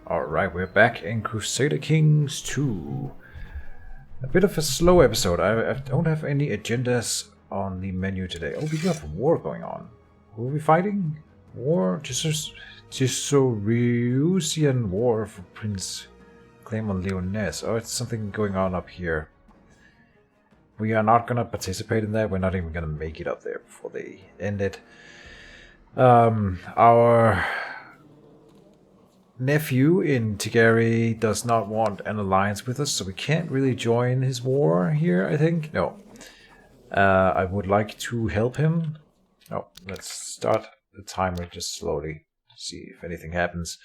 Alright, we're back in Crusader Kings 2. A bit of a slow episode. I don't have any agendas on the menu today. Oh, we do have a war going on. Who are we fighting? War? Tisoriusian War for Prince Clement Leonese. Oh, it's something going on up here. We are not going to participate in that. We're not even going to make it up there before they end it. Our nephew in Tigari does not want an alliance with us, so we can't really join his war here, I think. No. I would like to help him. Oh, let's start the timer just slowly. See if anything happens.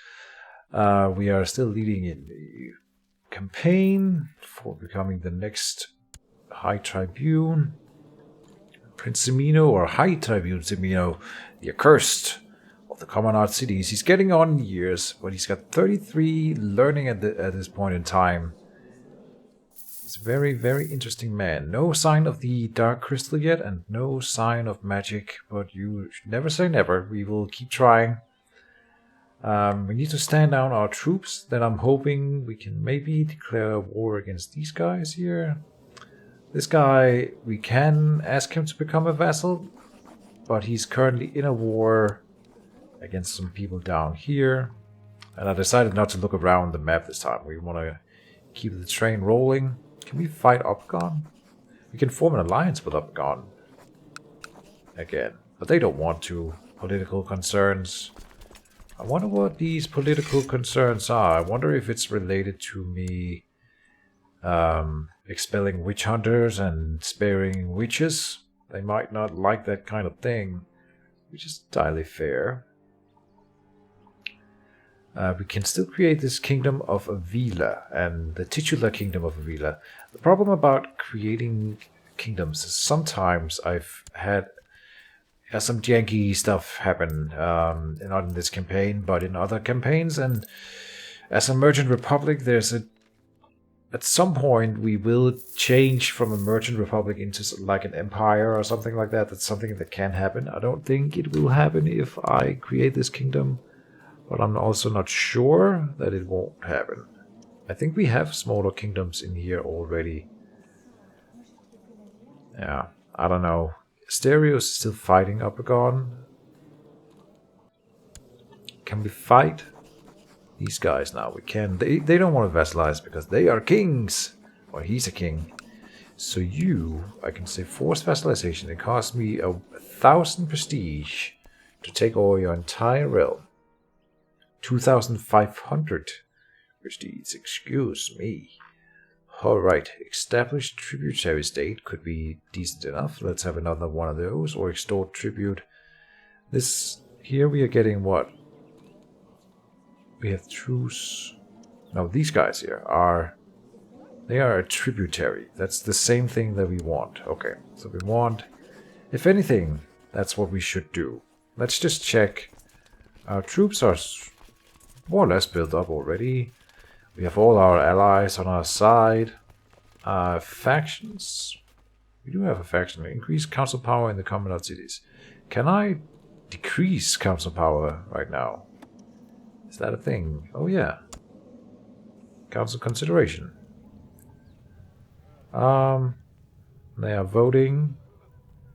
We are still leading in the campaign for becoming the next High Tribune. Prince Zemino, or High Tribune Zemino, the accursed of the Commonwealth cities. He's getting on in years, but he's got 33 learning at this point in time. He's a very, very interesting man. No sign of the Dark Crystal yet, and no sign of magic, but you should never say never. We will keep trying. We need to stand down our troops. Then I'm hoping we can maybe declare war against these guys here. This guy, we can ask him to become a vassal, but he's currently in a war against some people down here. And I decided not to look around the map this time. We want to keep the train rolling. Can we fight Upgon? We can form an alliance with Upgon again, but they don't want to. Political concerns. I wonder what these political concerns are. I wonder if it's related to me expelling witch hunters and sparing witches. They might not like that kind of thing, which is entirely fair. We can still create this kingdom of Avila and the titular kingdom of Avila. The problem about creating kingdoms is sometimes I've had some janky stuff happen, not in this campaign, but in other campaigns. And as a merchant republic, at some point we will change from a merchant republic into like an empire or something like that. That's something that can happen. I don't think it will happen if I create this kingdom, but I'm also not sure that it won't happen. I think we have smaller kingdoms in here already. Yeah, I don't know. Stereo's still fighting Upgon. Can we fight these guys now? We can. They don't want to vassalize because they are kings. Or he's a king. So I can say forced vassalization. It cost me 1,000 prestige to take over your entire realm. 2,500 prestige. Excuse me. Alright, established tributary state could be decent enough. Let's have another one of those, or extort tribute. This here we are getting what? We have truce. No, these guys here are a tributary. That's the same thing that we want. Okay, so we want, if anything, that's what we should do. Let's just check. Our troops are more or less built up already. We have all our allies on our side. Factions. We do have a faction. Increase council power in the Commonwealth cities. Can I decrease council power right now? Is that a thing? Oh yeah. Council consideration. They are voting.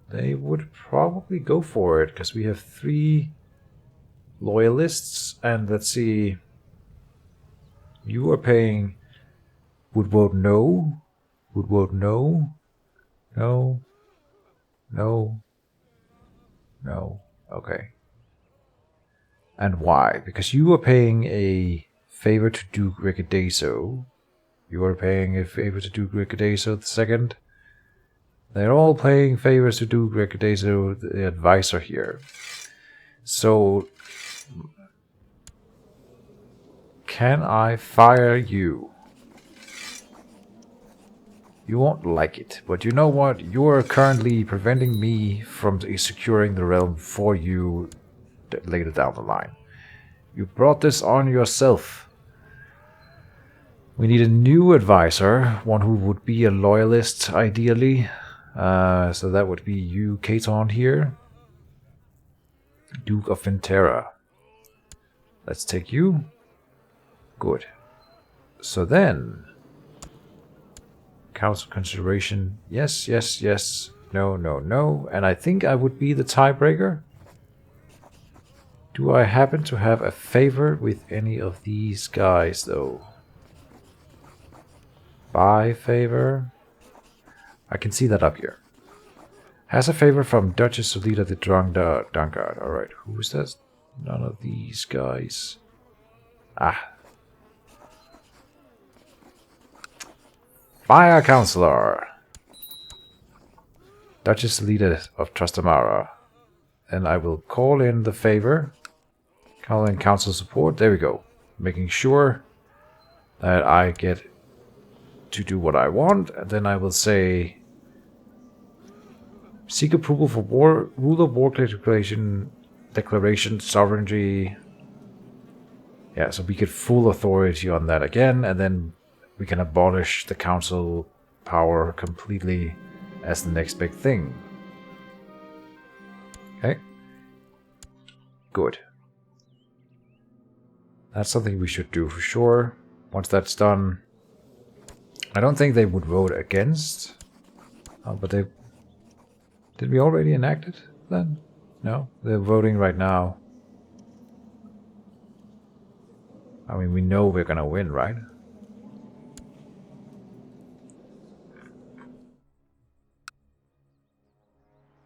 They would probably go for it because we have 3 loyalists, and let's see. You are paying. Would vote no. Would vote no. No. No. No. Okay. And why? Because you are paying a favor to Duke Ricadeso. You are paying a favor to Duke Ricadeso II. They're all paying favors to Duke Ricadeso, the advisor here. So, can I fire you? You won't like it, but you know what? You are currently preventing me from securing the realm for you later down the line. You brought this on yourself. We need a new advisor, one who would be a loyalist, ideally. So that would be you, Keejchen here. Duke of Ventera. Let's take you. Good. So then, council consideration. Yes, yes, yes. No, no, no. And I think I would be the tiebreaker. Do I happen to have a favor with any of these guys, though? By favor? I can see that up here. Has a favor from Duchess Solita the Drunkard. Alright, who is that? None of these guys. Ah. Fire Counselor! Duchess Solita of Trastamara. And I will call in the favor. Call in council support. There we go. Making sure that I get to do what I want. And then I will say... Seek approval for rule of war declaration, sovereignty. Yeah, so we get full authority on that again, and then we can abolish the council power completely as the next big thing. Okay. Good. That's something we should do for sure. Once that's done, I don't think they would vote against, but they... Did we already enact it then? No, they're voting right now. I mean, we know we're gonna win, right?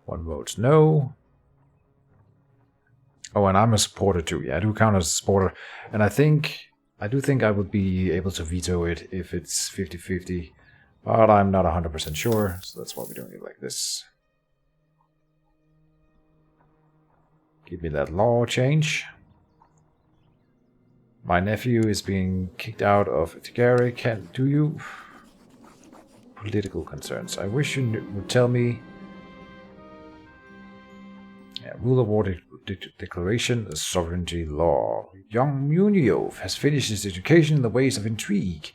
One votes no. Oh, and I'm a supporter too. Yeah, I do count as a supporter. And I do think I would be able to veto it if it's 50-50. But I'm not 100% sure, so that's why we're doing it like this. Give me that law change. My nephew is being kicked out of Tigari. Do you? Political concerns. I wish you would tell me. Yeah, rule of war declaration, the sovereignty law. Young Muniov has finished his education in the ways of intrigue.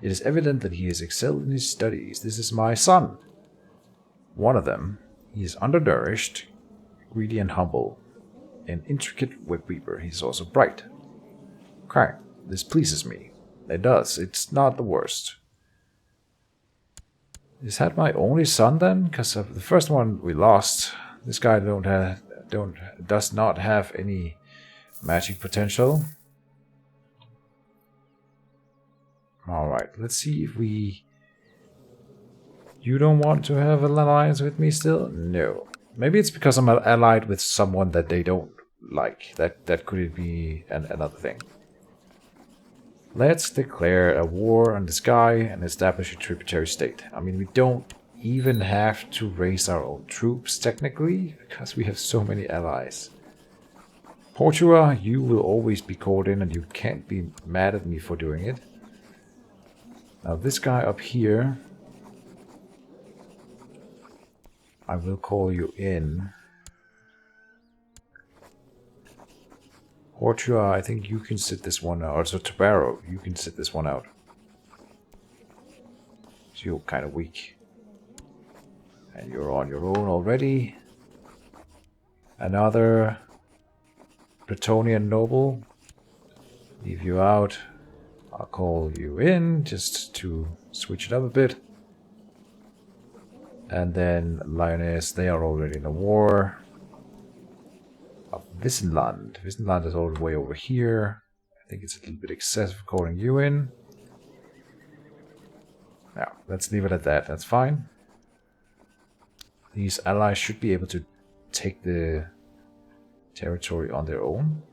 It is evident that he has excelled in his studies. This is my son. One of them. He is undernourished, greedy and humble. An intricate web weaver. He's also bright. Okay, this pleases me. It does. It's not the worst. Is that my only son then? Because the first one we lost. This guy does not have any magic potential. All right, let's see if we. You don't want to have an alliance with me still? No. Maybe it's because I'm allied with someone that they don't like. That could be another thing. Let's declare a war on this guy and establish a tributary state. I mean, we don't even have to raise our own troops, technically, because we have so many allies. Portua, you will always be called in and you can't be mad at me for doing it. Now this guy up here... I will call you in. Portua, I think you can sit this one out. So Tabaro, you can sit this one out. So you're kind of weak. And you're on your own already. Another Bretonian noble. Leave you out. I'll call you in just to switch it up a bit. And then Lioness, they are already in a war. Of Wissenland. Wissenland is all the way over here. I think it's a little bit excessive calling you in. Now, let's leave it at that. That's fine. These allies should be able to take the territory on their own.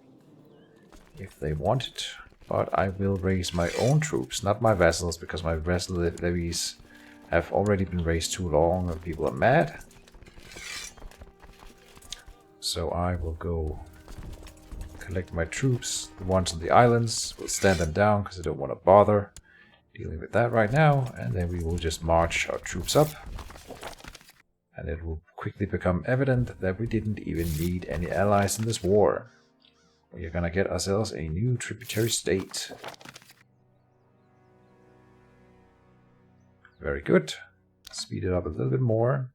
If they want it. But I will raise my own troops, not my vassals, because my vassal levies have already been raised too long and people are mad. So I will go collect my troops. The ones on the islands, will stand them down because I don't want to bother dealing with that right now. And then we will just march our troops up. And it will quickly become evident that we didn't even need any allies in this war. We're gonna get ourselves a new tributary state. Very good. Speed it up a little bit more.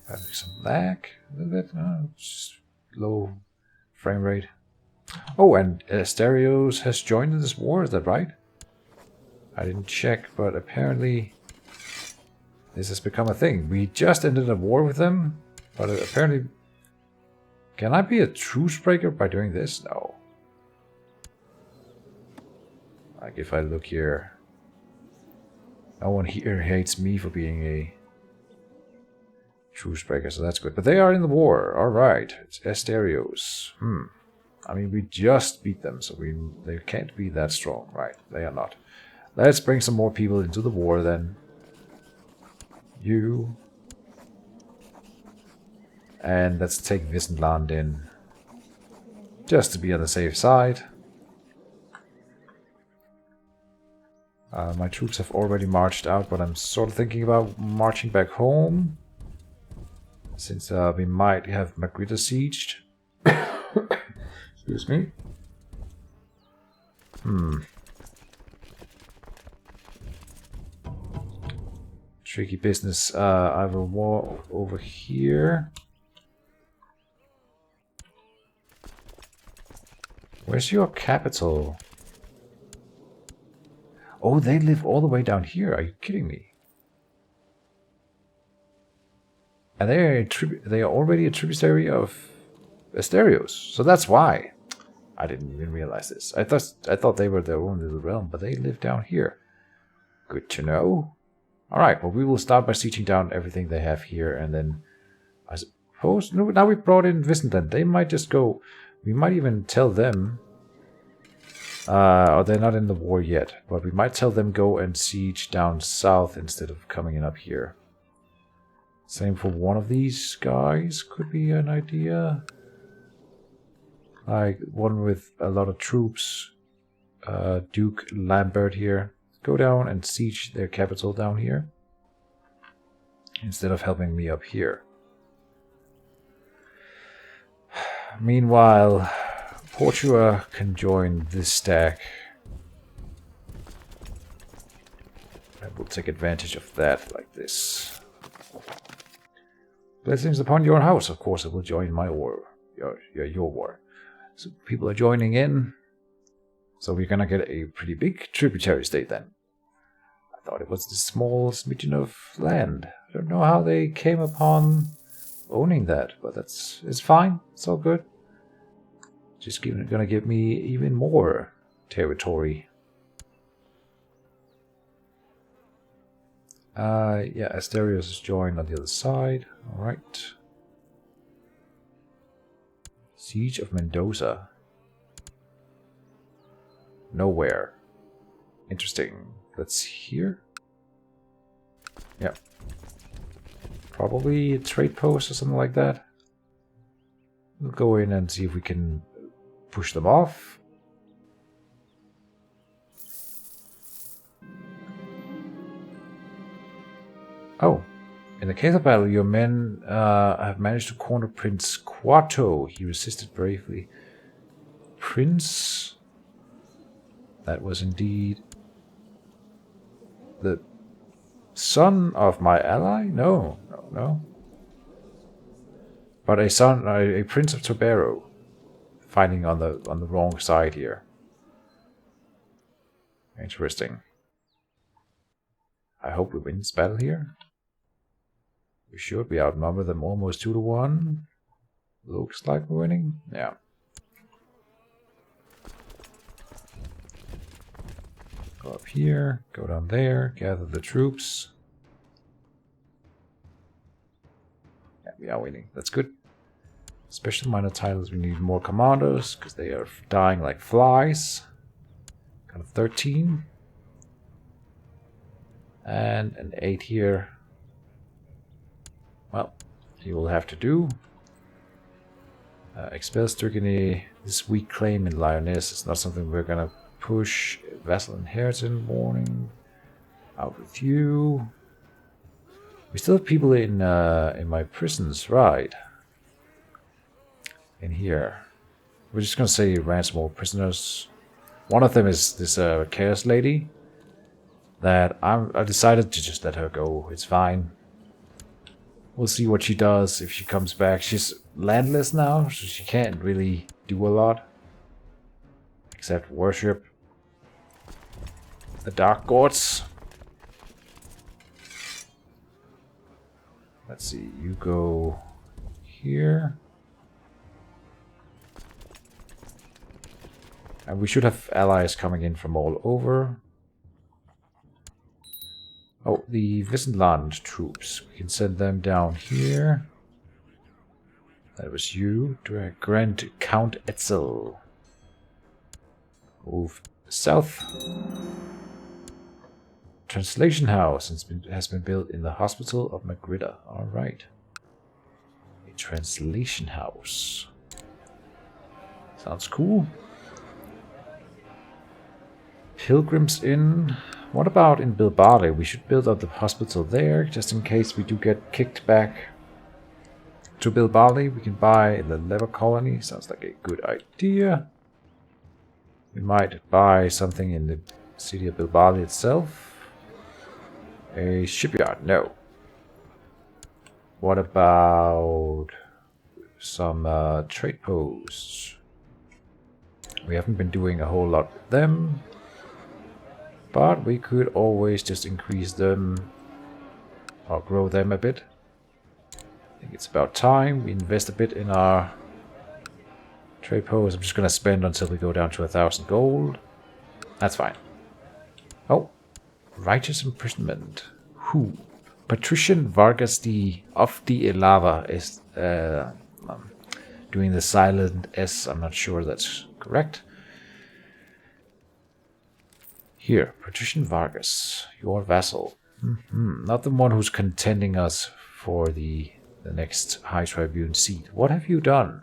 Having some lag a little bit. Just low frame rate. Oh, and Asterios has joined in this war, is that right? I didn't check, but apparently this has become a thing. We just ended a war with them, but apparently... Can I be a truce breaker by doing this? No. Like if I look here... No one here hates me for being a truce breaker, so that's good. But they are in the war. Alright. It's Asterios. I mean, we just beat them, so they can't be that strong. Right, they are not. Let's bring some more people into the war then. You. And let's take Wissenland in. Just to be on the safe side. My troops have already marched out, but I'm sort of thinking about marching back home. Since we might have Magritta sieged. Excuse me. Tricky business. I have a war over here. Where's your capital? Oh, they live all the way down here. Are you kidding me? And they are already a tributary of Asterios, so that's why. I didn't even realize this. I thought they were their own little realm, but they live down here. Good to know. Alright, well, we will start by sieging down everything they have here, and then I suppose... No, now we brought in Wissenland. They might just go... We might even tell them... they're not in the war yet, but we might tell them go and siege down south instead of coming in up here. Same for one of these guys could be an idea. Like one with a lot of troops. Duke Lambert here. Go down and siege their capital down here. Instead of helping me up here. Meanwhile, Portugal can join this stack. I will take advantage of that like this. Blessings upon your house. Of course, I will join my war. Your war. So people are joining in. So we're gonna get a pretty big tributary state then. I thought it was the small smidgen of land. I don't know how they came upon owning that, but it's fine. It's all good. Just gonna give me even more territory. Yeah, Asterios is joined on the other side. Alright. Siege of Mendoza. Nowhere. Interesting. That's here? Yep. Probably a trade post or something like that. We'll go in and see if we can push them off. Oh, in the case of battle, your men have managed to corner Prince Quato. He resisted bravely. Prince? That was indeed the son of my ally? No. But a Prince of Tobero, fighting on the wrong side here. Interesting. I hope we win this battle here. We should. We outnumber them almost 2-1. Looks like we're winning. Yeah. Go up here, go down there, gather the troops. Yeah, we are winning. That's good. Special minor titles, we need more commandos, because they are dying like flies. Got a 13. And an 8 here. Well, you will have to do. Expel Sturgeny. This weak claim in Lioness is not something we're gonna push. Vassal inheritance warning. Out with you. We still have people in my prisons, right? In here. We're just gonna say ransom all prisoners. One of them is this Chaos Lady. That I decided to just let her go. It's fine. We'll see what she does if she comes back. She's landless now, so she can't really do a lot. except worship the Dark Gods. Let's see, you go here. And we should have allies coming in from all over. Oh, the Wissendland troops. We can send them down here. That was you. Grand Count Etzel. Move south. Translation house has been built in the hospital of Magritta. Alright. A translation house. Sounds cool. Pilgrims Inn. What about in Bilbade? We should build up the hospital there, just in case we do get kicked back to Bilbade. We can buy the leather colony. Sounds like a good idea. We might buy something in the city of Bilbade itself. A shipyard? No. What about some trade posts? We haven't been doing a whole lot with them. But we could always just increase them or grow them a bit. I think it's about time we invest a bit in our trade posts. I'm just going to spend until we go down to 1,000 gold. That's fine. Oh, righteous imprisonment. Who? Patrician Vargas of the Elava is doing the silent S. I'm not sure that's correct. Here, Patrician Vargas, your vassal. Not the one who's contending us for the next High Tribune seat. What have you done?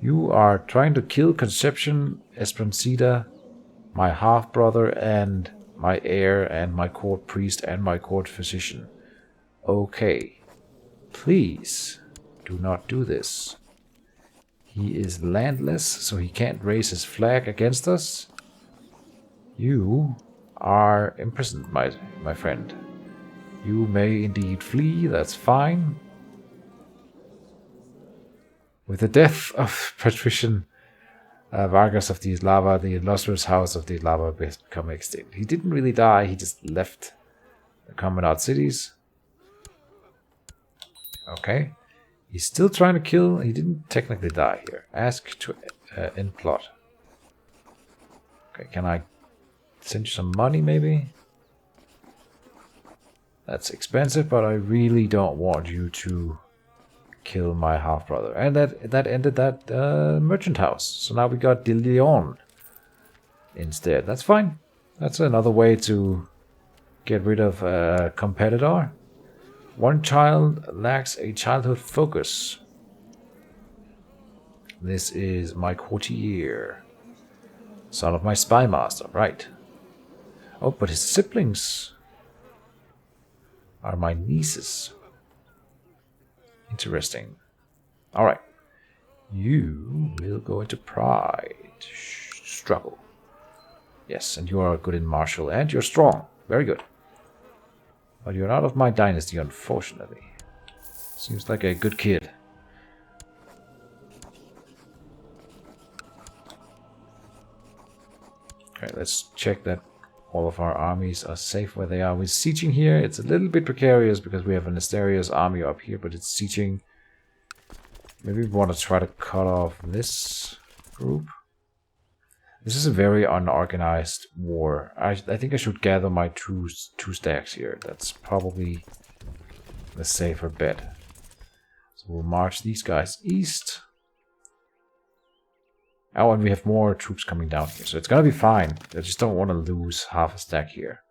You are trying to kill Conception Espronceda, my half-brother and my heir and my court priest and my court physician. Okay. Please, do not do this. He is landless, so he can't raise his flag against us. You are imprisoned, my friend. You may indeed flee, that's fine. With the death of Patrician Vargas of the Islava, the illustrious house of the Islava has become extinct. He didn't really die, he just left the Commandant cities. Okay. He's still trying to kill, he didn't technically die here. Ask to end plot. Okay, can I send you some money, maybe? That's expensive, but I really don't want you to kill my half-brother. And that ended that merchant house. So now we got De Leon instead. That's fine. That's another way to get rid of a competitor. One child lacks a childhood focus. This is my courtier. Son of my spy master, right. Oh, but his siblings are my nieces. Interesting. Alright. You will go into pride. Struggle. Yes, and you are good in martial, and you're strong. Very good. But you're not of my dynasty, unfortunately. Seems like a good kid. Okay, let's check that all of our armies are safe where they are. With sieging here, it's a little bit precarious because we have an Asterios army up here, but it's sieging. Maybe we want to try to cut off this group. This is a very unorganized war. I think I should gather my two stacks here. That's probably the safer bet. So we'll march these guys east. Oh, and we have more troops coming down here, so it's gonna be fine. I just don't want to lose half a stack here.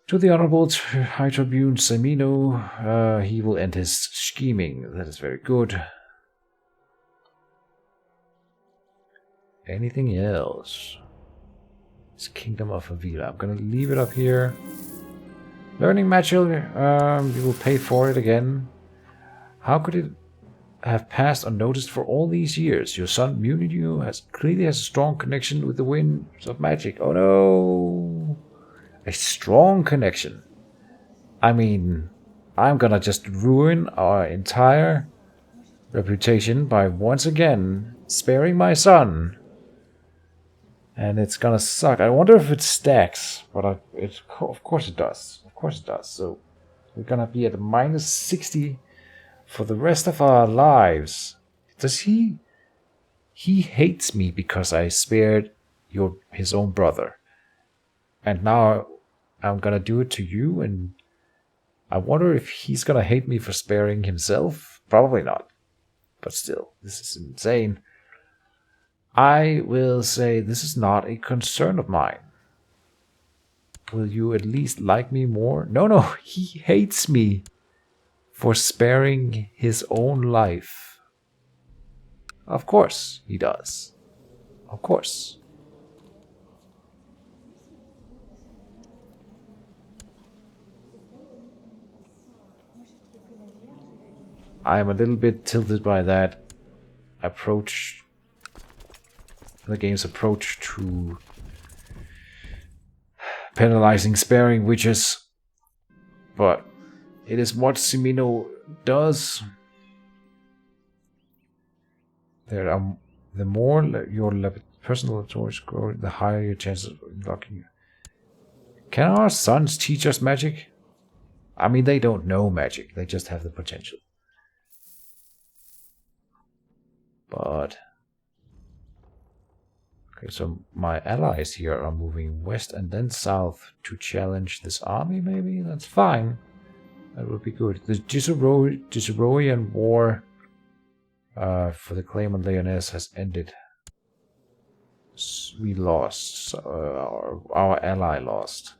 To the Honorable High Tribune Semino, he will end his scheming. That is very good. Anything else? It's Kingdom of Avila. I'm gonna leave it up here. Learning Magic, you will pay for it again. How could it have passed unnoticed for all these years? Your son Muniu clearly has a strong connection with the winds of magic. Oh no! A strong connection. I mean, I'm gonna just ruin our entire reputation by once again sparing my son And it's gonna suck. I wonder if it stacks, but of course it does. Of course it does. So we're gonna be at minus 60 for the rest of our lives. Does he? He hates me because I spared his own brother. And now I'm gonna do it to you, and I wonder if he's gonna hate me for sparing himself. Probably not. But still, this is insane. I will say this is not a concern of mine. Will you at least like me more? No, he hates me for sparing his own life. Of course he does. Of course. I am a little bit tilted by that approach, the game's approach to penalizing sparing witches, but it is what Cimino does. The more your personal abilities grow, the higher your chances of unlocking you. Can our sons teach us magic? I mean, they don't know magic, they just have the potential. But okay, so my allies here are moving west and then south to challenge this army, maybe? That's fine. That would be good. The Giseroian war for the claim on Lyonesse has ended. We lost. Our ally lost.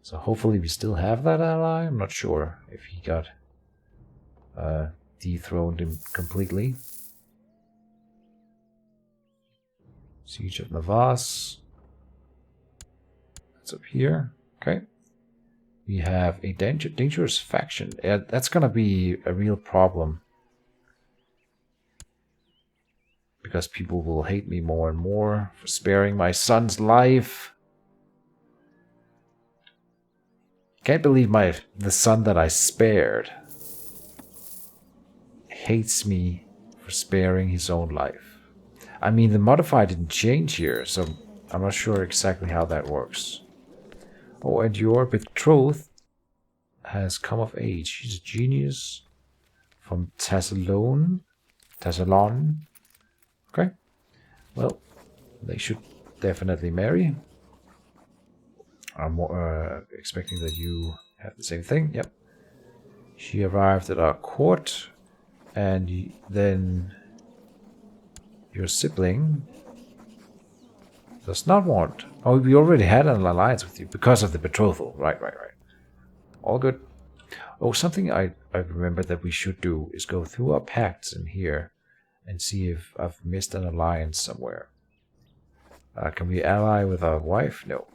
So hopefully we still have that ally. I'm not sure if he got dethroned completely. Siege of Navas. That's up here. Okay. We have a dangerous faction. That's gonna be a real problem. Because people will hate me more and more for sparing my son's life. Can't believe the son that I spared hates me for sparing his own life. I mean, the modifier didn't change here, so I'm not sure exactly how that works. Oh, and your betrothed has come of age. She's a genius from Thessalon. Okay. Well, they should definitely marry. I'm expecting that you have the same thing. Yep. She arrived at our court, and then your sibling does not want... Oh, we already had an alliance with you because of the betrothal. Right. All good. Oh, something I remember that we should do is go through our pacts in here and see if I've missed an alliance somewhere. Can we ally with our wife? No.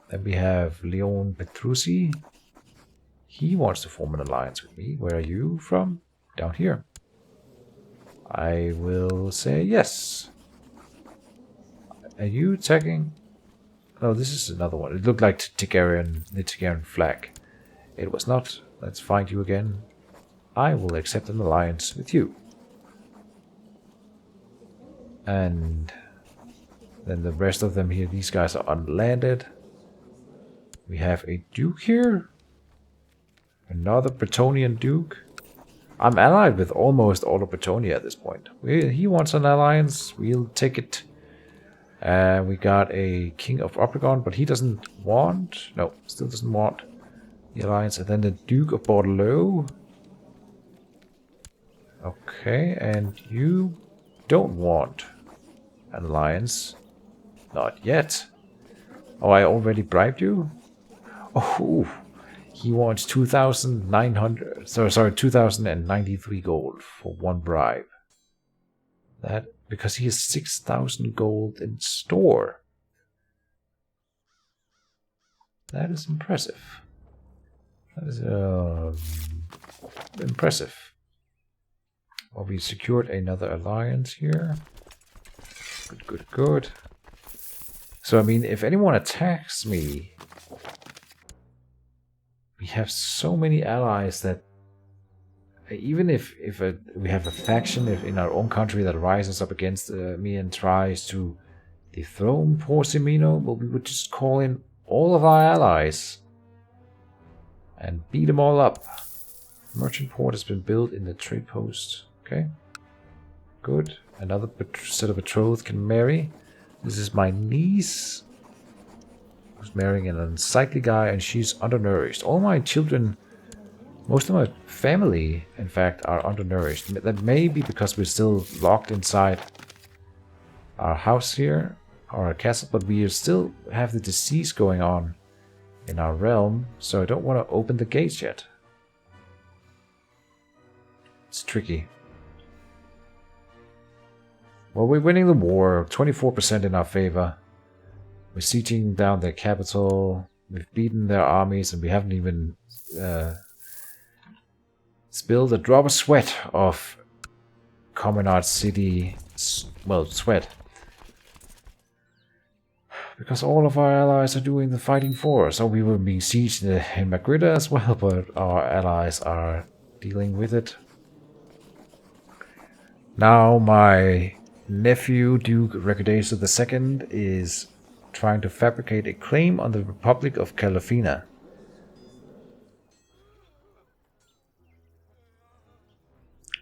Then we have Leon Petrucci. He wants to form an alliance with me. Where are you from? Down here. I will say yes. Are you attacking? No, this is another one. It looked like the Tigarian flag. It was not. Let's find you again. I will accept an alliance with you. And then the rest of them here, these guys are unlanded. We have a duke here. Another Bretonnian duke. I'm allied with almost all of Bretonia at this point. He wants an alliance. We'll take it. We got a King of Obregon, but he doesn't want... No, still doesn't want the alliance. And then the Duke of Bordeaux. Okay, and you don't want an alliance. Not yet. Oh, I already bribed you? Oh, he wants 2,093 gold for one bribe. That because he has 6,000 gold in store. That is impressive. That is impressive. Well, we secured another alliance here. Good. So, I mean, if anyone attacks me, we have so many allies that even if we have a faction in our own country that rises up against me and tries to Dethrone Porcimino? Well, we would just call in all of our allies and beat them all up. Merchant port has been built in the trade post. Okay. Good. Another set of betrothed can marry. This is my niece, who's marrying an unsightly guy, and she's undernourished. All my children, most of my family, in fact, are undernourished. That may be because we're still locked inside our house here, or our castle, but we still have the disease going on in our realm, so I don't want to open the gates yet. It's tricky. Well, we're winning the war, 24% in our favor. We're sieging down their capital. We've beaten their armies, and we haven't even spilled a drop of sweat of Communard City. Well, sweat. Because all of our allies are doing the fighting for us. So we were being sieged in Magritta as well, but our allies are dealing with it. Now my nephew, Duke Recordation II, is trying to fabricate a claim on the Republic of Calafina.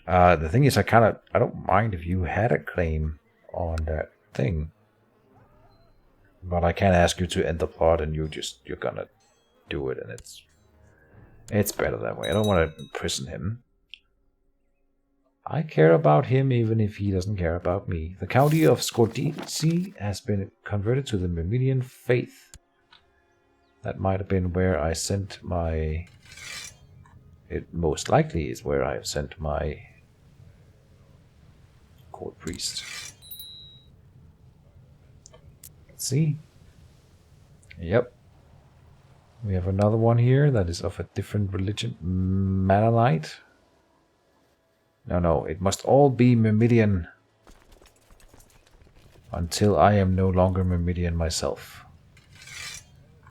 The thing is, I don't mind if you had a claim on that thing. But I can't ask you to end the plot and you're gonna do it, and it's better that way. I don't want to imprison him. I care about him even if he doesn't care about me. The county of Skordisi has been converted to the Myrmidon faith. That might have been where I sent my... It most likely is where I have sent my court priest. Let's see. Yep. We have another one here that is of a different religion. Mennonite. No, it must all be Myrmidon until I am no longer Myrmidon myself.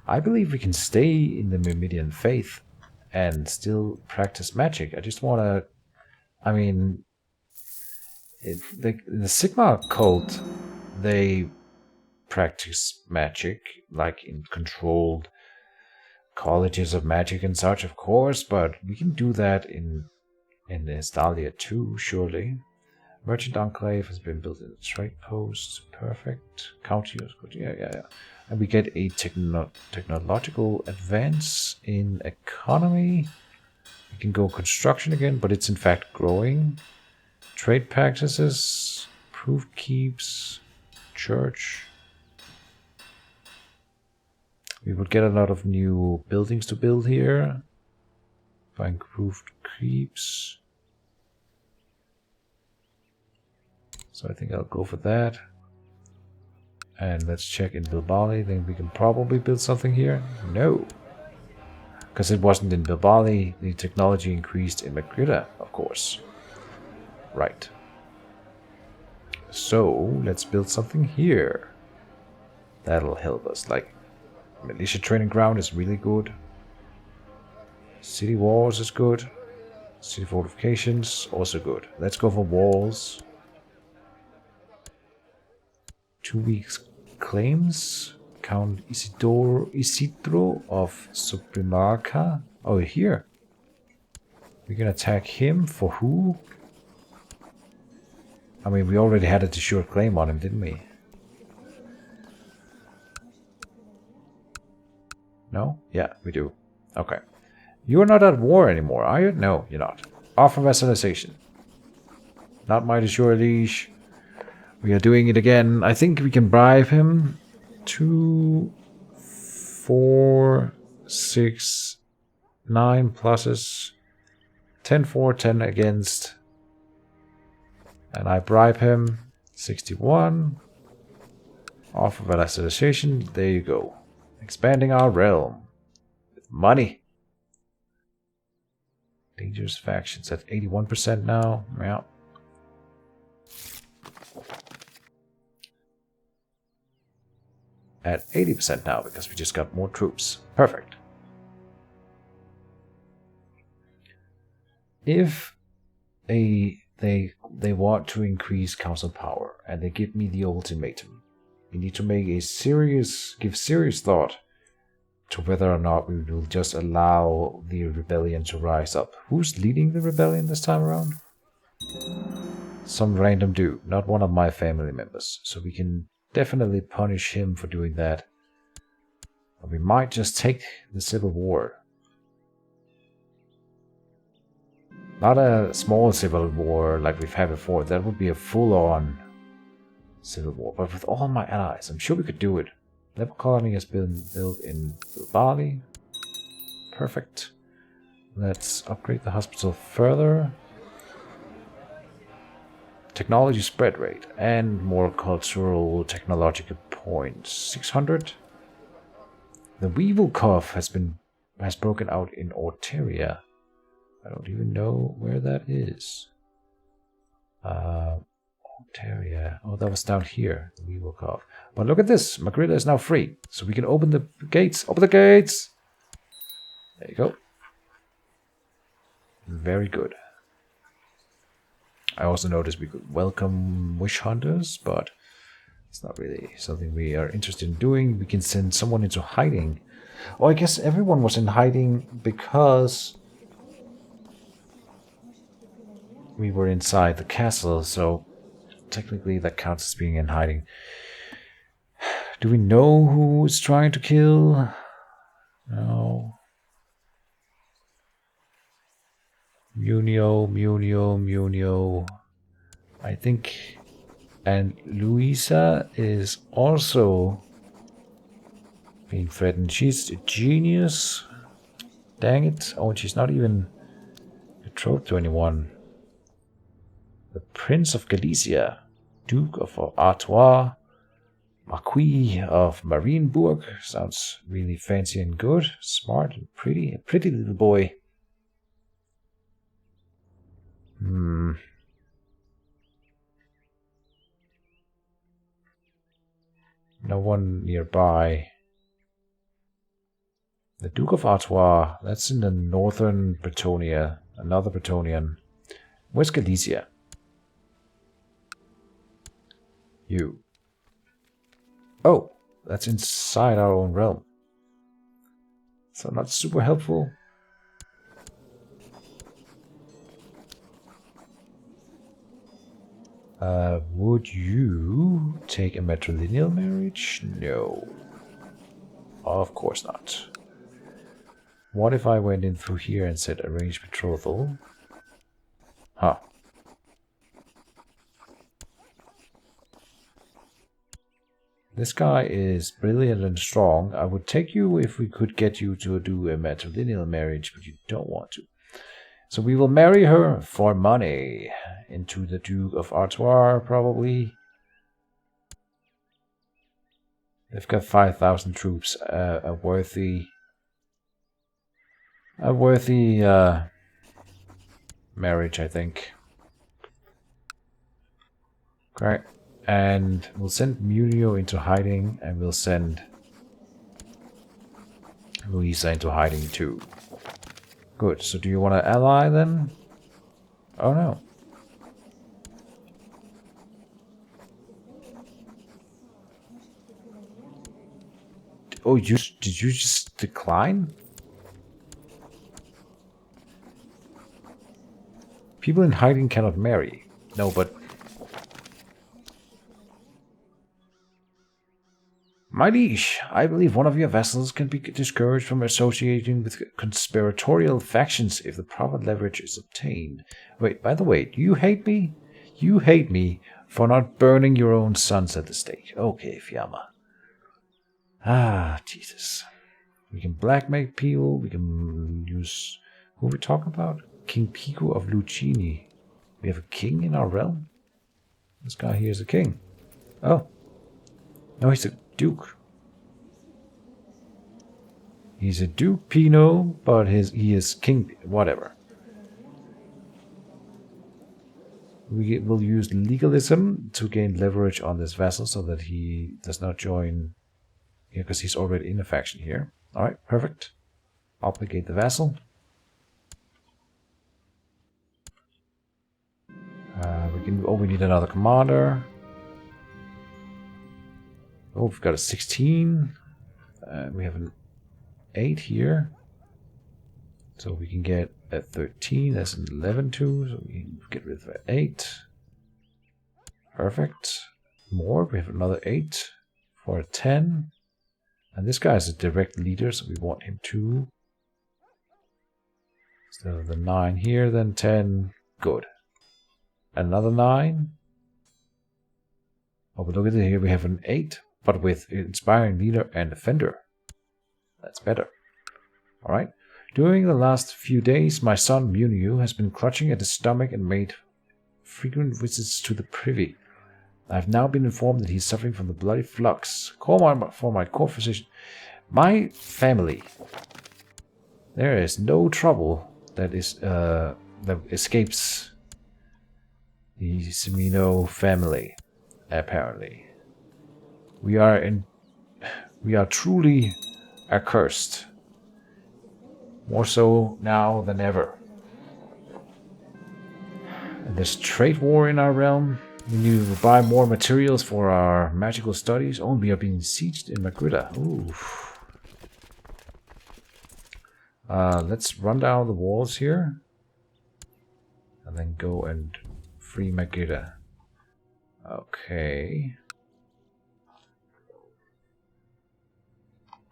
I believe we can stay in the Myrmidon faith and still practice magic. I just want to... I mean... The Sigma cult, they practice magic, like in controlled colleges of magic and such, of course, but we can do that in Estalia too, surely. Merchant Enclave has been built in the trade post. Perfect. County is good. Yeah. And we get a technological advance in economy. We can go construction again, but it's in fact growing. Trade practices, improved keeps, church. We would get a lot of new buildings to build here. By improved creeps. So I think I'll go for that. And let's check in Bilbali. Then we can probably build something here. No. Because it wasn't in Bilbali. The technology increased in Magritta, of course. Right. So let's build something here. That'll help us. Like, militia training ground is really good. City walls is good. City fortifications, also good. Let's go for walls. 2 weeks claims. Count Isidro of Suprimarca. Oh, here. We can attack him for who? I mean, we already had a assured claim on him, didn't we? No? Yeah, we do. Okay. You are not at war anymore, are you? No, you're not. Offer vassalization. Not my de jure liege. We are doing it again. I think we can bribe him. 2, 4, 6, 9 pluses. 10 for, 10 against. And I bribe him. 61. Offer vassalization. There you go. Expanding our realm. With money. Dangerous factions at 81% now. Yeah. At 80% now because we just got more troops. Perfect. If they want to increase council power and they give me the ultimatum, We need to give serious thought to whether or not we will just allow the rebellion to rise up. Who's leading the rebellion this time around? Some random dude, not one of my family members. So we can definitely punish him for doing that. Or we might just take the civil war. Not a small civil war like we've had before. That would be a full-on civil war. But with all my allies, I'm sure we could do it. Level colony has been built in Bali. Perfect. Let's upgrade the hospital further. Technology spread rate and more cultural technological points. 600. The Weevil cough has broken out in Orteria. I don't even know where that is. Orteria. Oh, that was down here. The Weevil cough. But look at this. Magrilla is now free. So we can open the gates. Open the gates! There you go. Very good. I also noticed we could welcome witch hunters, but it's not really something we are interested in doing. We can send someone into hiding. Oh, I guess everyone was in hiding because we were inside the castle, so technically that counts as being in hiding. Do we know who is trying to kill? No. Munio. I think. And Luisa is also being threatened. She's a genius. Dang it. Oh, and she's not even betrothed to anyone. The Prince of Galicia, Duke of Artois, Marquis of Marienburg. Sounds really fancy and good. Smart and pretty. A pretty little boy. No one nearby. The Duke of Artois. That's in the northern Bretonia. Another Bretonian. Where's Galicia? You. Oh, that's inside our own realm. So not super helpful. Would you take a matrilineal marriage? No. Of course not. What if I went in through here and said arrange betrothal? Huh. This guy is brilliant and strong. I would take you if we could get you to do a matrilineal marriage, but you don't want to. So we will marry her for money into the Duke of Artois, probably. They've got 5,000 troops. A worthy marriage, I think. Okay, and we'll send Munio into hiding, and we'll send Luisa into hiding too. Good, so do you want to ally then? Oh no. Oh, did you just decline? People in hiding cannot marry. No, but... My liege, I believe one of your vassals can be discouraged from associating with conspiratorial factions if the proper leverage is obtained. Wait, by the way, do you hate me? You hate me for not burning your own sons at the stake. Okay, Fiamma. Ah, Jesus. We can blackmail people, we can use... Who are we talking about? King Pico of Lucini. We have a king in our realm? This guy here is a king. Oh. No, he's a duke. He's a Duke Pino, but he is king... Whatever. We will use legalism to gain leverage on this vassal so that he does not join... Yeah, because he's already in a faction here. Alright, perfect. Obligate the vassal. We need another commander. Oh, we've got a 16. We have an 8 here. So we can get a 13. That's an 11 too. So we can get rid of an 8. Perfect. More. We have another 8 for a 10. And this guy is a direct leader, so we want him to. Instead of the 9 here, then 10. Good. Another 9. Oh, but look at it here. We have an 8, but with inspiring leader and defender. That's better. Alright. During the last few days, my son Muniu has been clutching at his stomach and made frequent visits to the privy. I have now been informed that he is suffering from the bloody flux. Call for my court physician. My family. There is no trouble that escapes the Semino family. Apparently, we are truly accursed. More so now than ever. And there's trade war in our realm. We need to buy more materials for our magical studies. Oh, we are being sieged in Magritta. Ooh. Let's run down the walls here. And then go and free Magritta. Okay.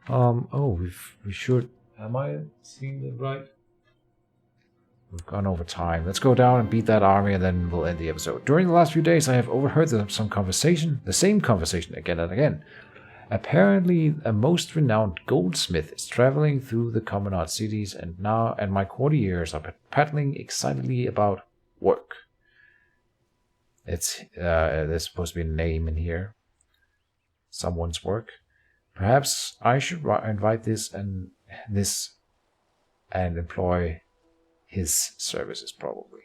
Oh, we should... Am I seeing it right? We've gone over time. Let's go down and beat that army and then we'll end the episode. During the last few days, I have overheard some conversation, the same conversation again and again. Apparently, a most renowned goldsmith is traveling through the Commandant cities and my courtiers are paddling excitedly about work. There's supposed to be a name in here. Someone's work. Perhaps I should invite this and employ his services, probably.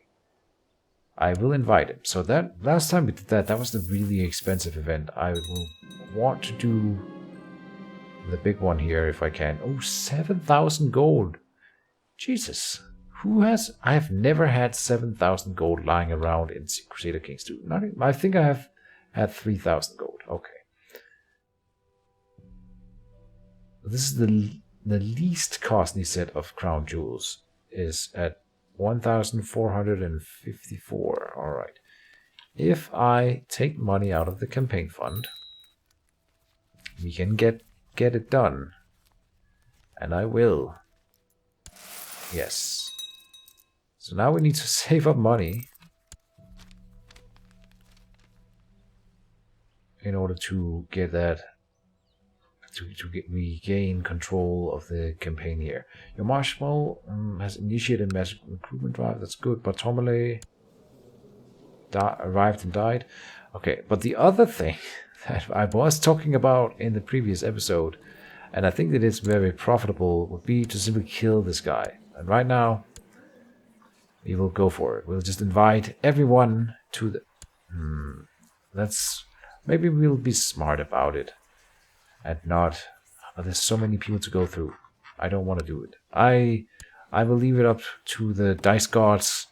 I will invite him. So that last time we did that was the really expensive event. I will want to do the big one here if I can. Oh, 7,000 gold. Jesus. I have never had 7,000 gold lying around in Crusader Kings 2. I think I have had 3,000 gold. Okay. This is the least costly set of crown jewels is at 1,454. Alright. If I take money out of the campaign fund, we can get it done. And I will. Yes. So now we need to save up money in order to get that, to regain control of the campaign here. Your marshal has initiated a massive recruitment drive. That's good. Bartomele arrived and died. Okay, but the other thing that I was talking about in the previous episode, and I think that it's very profitable, would be to simply kill this guy. And right now, we will go for it. We'll just invite everyone to the... Maybe we'll be smart about it. And not... But there's so many people to go through. I don't want to do it. I will leave it up to the dice gods.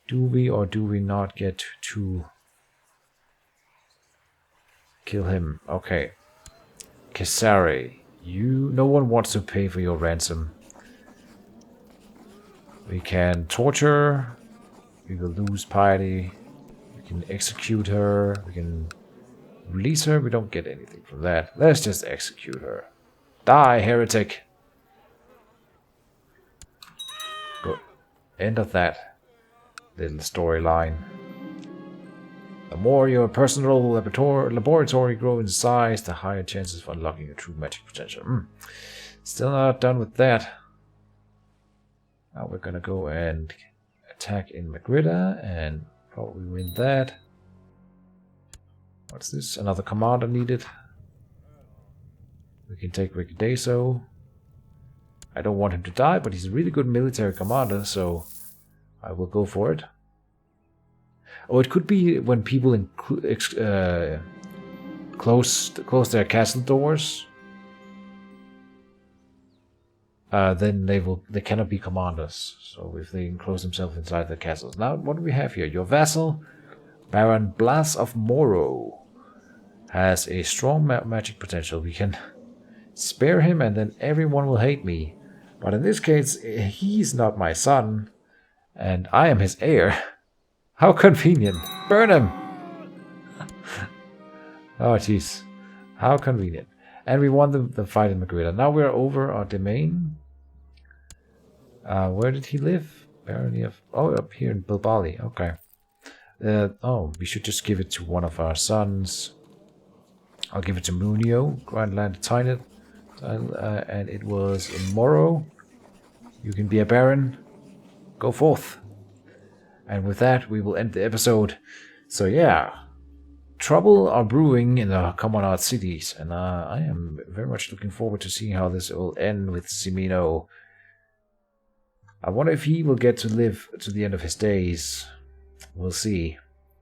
Do we or do we not get to kill him? Okay. Kesare. No one wants to pay for your ransom. We can torture. We will lose piety. We can execute her. We can release her. We don't get anything from that. Let's just execute her. Die, heretic. Good. End of that little storyline. The more your personal laboratory grows in size, the higher chances of unlocking your true magic potential. Still not done with that. Now we're gonna go and attack in Magritta and probably win that. What's this? Another commander needed. We can take Ricadeso. I don't want him to die, but he's a really good military commander, so I will go for it. Oh, it could be when people close their castle doors. Then they cannot be commanders. So if they enclose themselves inside the castles. Now, what do we have here? Your vassal, Baron Blas of Moro, has a strong magic potential. We can spare him and then everyone will hate me. But in this case, he's not my son, and I am his heir. How convenient. Burn him! Oh, jeez. How convenient. And we won the fight in Magruder. Now we're over our domain. Where did he live? Barony of... Oh, up here in Bilbali. Okay. Oh, we should just give it to one of our sons. I'll give it to Munio, Grindland Tynant. And it was in Morrow. You can be a baron. Go forth. And with that, we will end the episode. So yeah, trouble are brewing in the Commonwealth cities, and I am very much looking forward to seeing how this will end with Simino. I wonder if he will get to live to the end of his days. We'll see.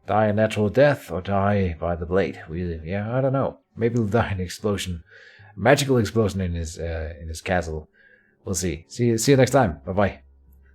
Die a natural death or die by the blade. I don't know. Maybe he'll die in an explosion, magical explosion in his castle. We'll see. See you next time. Bye bye.